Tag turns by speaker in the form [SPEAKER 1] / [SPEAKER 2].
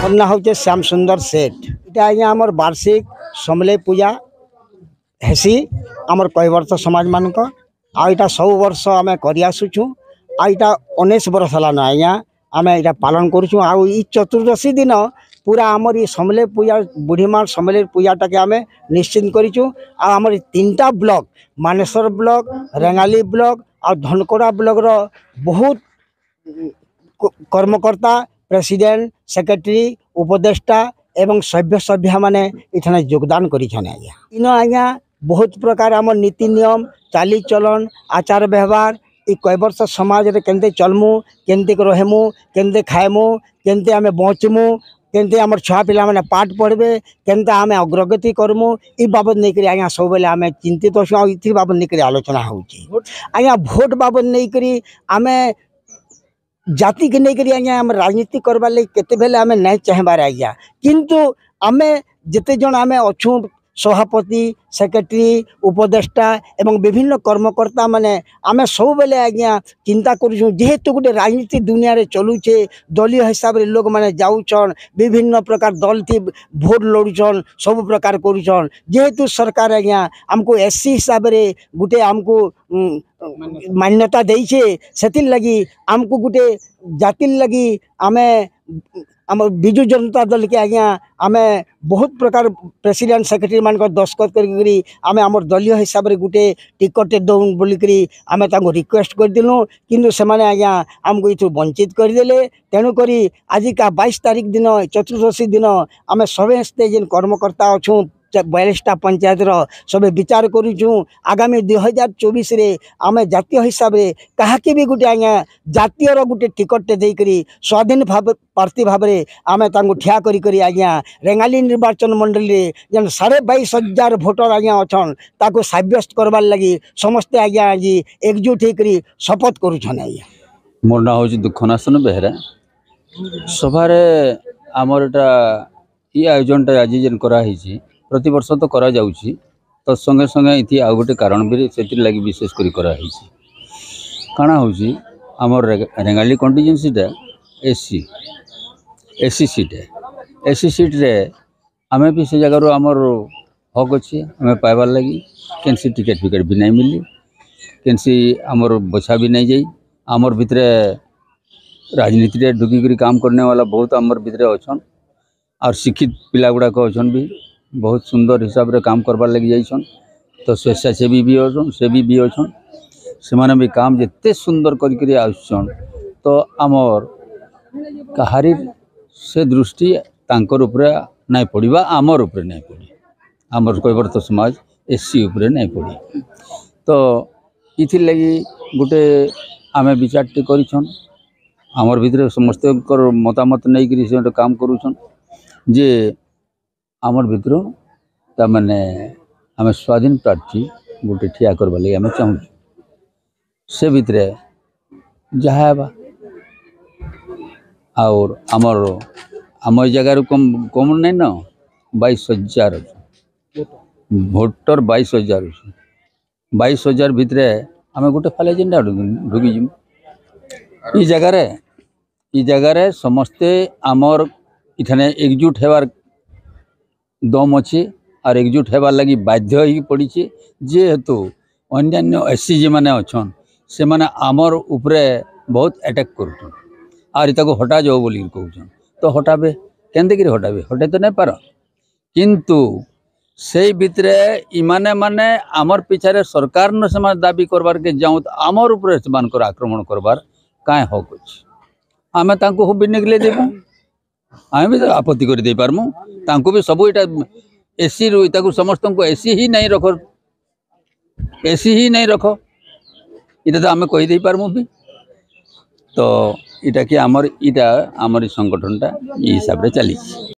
[SPEAKER 1] मोर ना हूँ श्याम सुंदर सेठ। इटा आज्ञा आमर वार्षिक समले पूजा हेसी आमर कैवर्त समाज मानक आईटा सब वर्ष आम कर आसुचु। आईटा 19 बरस है आज्ञा आम यहाँ पालन करुचु। आई चतुर्दशी दिन पूरा आमर ये समले पूजा बुढ़ीमार समले पूजाटा के आम निश्चिंत करूँ। आमर 3टा block Maneshwar block Rengali block और धनकोड़ा ब्लॉक रो बहुत कर्मकर्ता प्रेसिडेंट सेक्रेटरी उपदेष्टा एवं सभ्य सभ्या माने इथने योगदान करिछन। आज्ञा इन आज्ञा बहुत प्रकार आम नीति नियम चाली चलन आचार व्यवहार ई कैवर्त समाज रे केंते चलमु केंते रहमु केंते खाएमु केंते आमे बचमु केंते आमर छुआ पिला माने पाठ पढ़बे केंते आमे अग्रगति करमु ई बाबत नहीं करी आज्ञा सब बेले आमे चिंतित अछु। इथि बाबत नहीं करी आलोचना होउची। आज्ञा भोट बाबत नहीं करी आमे जाति के नहीं करी आज्ञा आम राजनीति करवा लगे केते बेले आमे नहीं चाहबार आज्ञा। किंतु आमे जेते जन आमे अछु सभापति सेक्रेटरी उपदेष्टा एवं विभिन्न कर्मकर्ता माने आमे सब बेले आज्ञा चिंता करूँ। जेहेतु गोटे राजनीति दुनिया रे चलुचे दलीय हिसाब रे लोग माने जाऊन विभिन्न प्रकार दल थी भोट लड़ुचन सब प्रकार करुचन। जेहेतु सरकार आज्ञा आमको एससी हिसाब रे गोटे आमको मान्यता देइछे सेतिल लगी आमको गोटे जाति लगी आमे आम विजु जनता दल के आज्ञा आम बहुत प्रकार प्रेसिडेंट सेक्रेटरी मान दस्खत करी आम आम दलीय हिसाब से गोटे टिकट दौन बोलिकी आम रिक्वेस्ट करदेलु। किंतु से माने आज्ञा आमको ये वंचित करदे। तेणुक आज का 22 तारीख दिन चतुर्दशी दिन आम समस्ते जेन कर्मकर्ता अच्छू 42टा पंचायत सब विचार करूँ। आगामी 2024 रे आम जातीय हिसाब से कहाके भी गोटे आज्ञा जातीय गोटे टिकट देकरी स्वाधीन प्रार्थी भाव में आम ठिया करी आज्ञा रेंगाली निर्वाचन मंडल रे जेन 22,500 भोटर आज्ञा अच्छन ताको सब्यस्त करवार लगी समस्ते आज्ञा आज एकजुट होकर शपथ करुछन। आज्ञा
[SPEAKER 2] मोर ना हूँ दुखनासन बेहरा सभार आमर एटा ये आयोजनटा आज जेन कराही प्रति वर्ष तो करा जाउची तो संगे संगे इति आ गोटे कारण भी से लगी विशेष करी कराही काना होची आमर रेंगाली कंटीजेंसीटा एससी सीट है। एससी सीट रे आमे भी से जगह आमर हक अच्छे आम पाइबार लगी कैंसी टिकेट फिकेट भी नहीं मिली कैंसी आमर बछा भी नहीं जाई। आमर भितरे राजनीति रे ढुकी काम करने वाला बहुत आमर भितरे अच्छन और शिक्षित पिला गुड़ाक अच्छन भी बहुत सुंदर हिसाब रे काम करवार लगी जाइछन। तो स्वेच्छासेवी भी अच्छन सेवी भी अच्छन से माने भी काम जिते सुंदर करी आछन। तो आमर कहारी से दृष्टि तांकर उपरे नहीं पड़वा आमर उपरे नहीं पड़ी आमर कैवर्त समाज एससी उपरे नहीं पड़ी। तो इथि लगी गोटे आमे विचारटे करिछन आमर भितरे समस्त मतामत नहीं करी से काम करुछन जे आमर भितर ता माने आम स्वाधीन प्रार्थी गोटे ठिया करवा लगे आम चाहूँ से भितरे जहाँ और आमर आम जगार कम कम नहीं न 22,000 भोटर 22,000 22,000 भितरे आम गोटे फाले जेनटा ढुकीजी ई जगार समस्ते आमर इठाने एकजुट होवार दम अच्छे और एकजुट होवार लगी बाध्य हो पड़ी। जेहेतु अन्यान्य एससी जी मैंने अच्छन से माने आमर उपरे बहुत अटैक कर और ताको हटा जाओ बोली कहन तो हटाबे केंदे हटाबे हटे तो नहीं पार। किंतु से भितरे इमाने माने आमर पिछारे सरकार न से दाबी करबार के जाऊँ तो आमर उपरे से आक्रमण करबार काए हक अच्छे आमे तांको हो भी निकले देबू आम भी आपत्ति कर दे पारमु तांको भी सब इटा एसी रू ताको समस्त को एसी ही नहीं रख एसी ही नहीं रख इटा तो आम कही दे पारमु भी। तो इटा कि आमर इटा आमर संगठनटा ये हिसाब रे चली।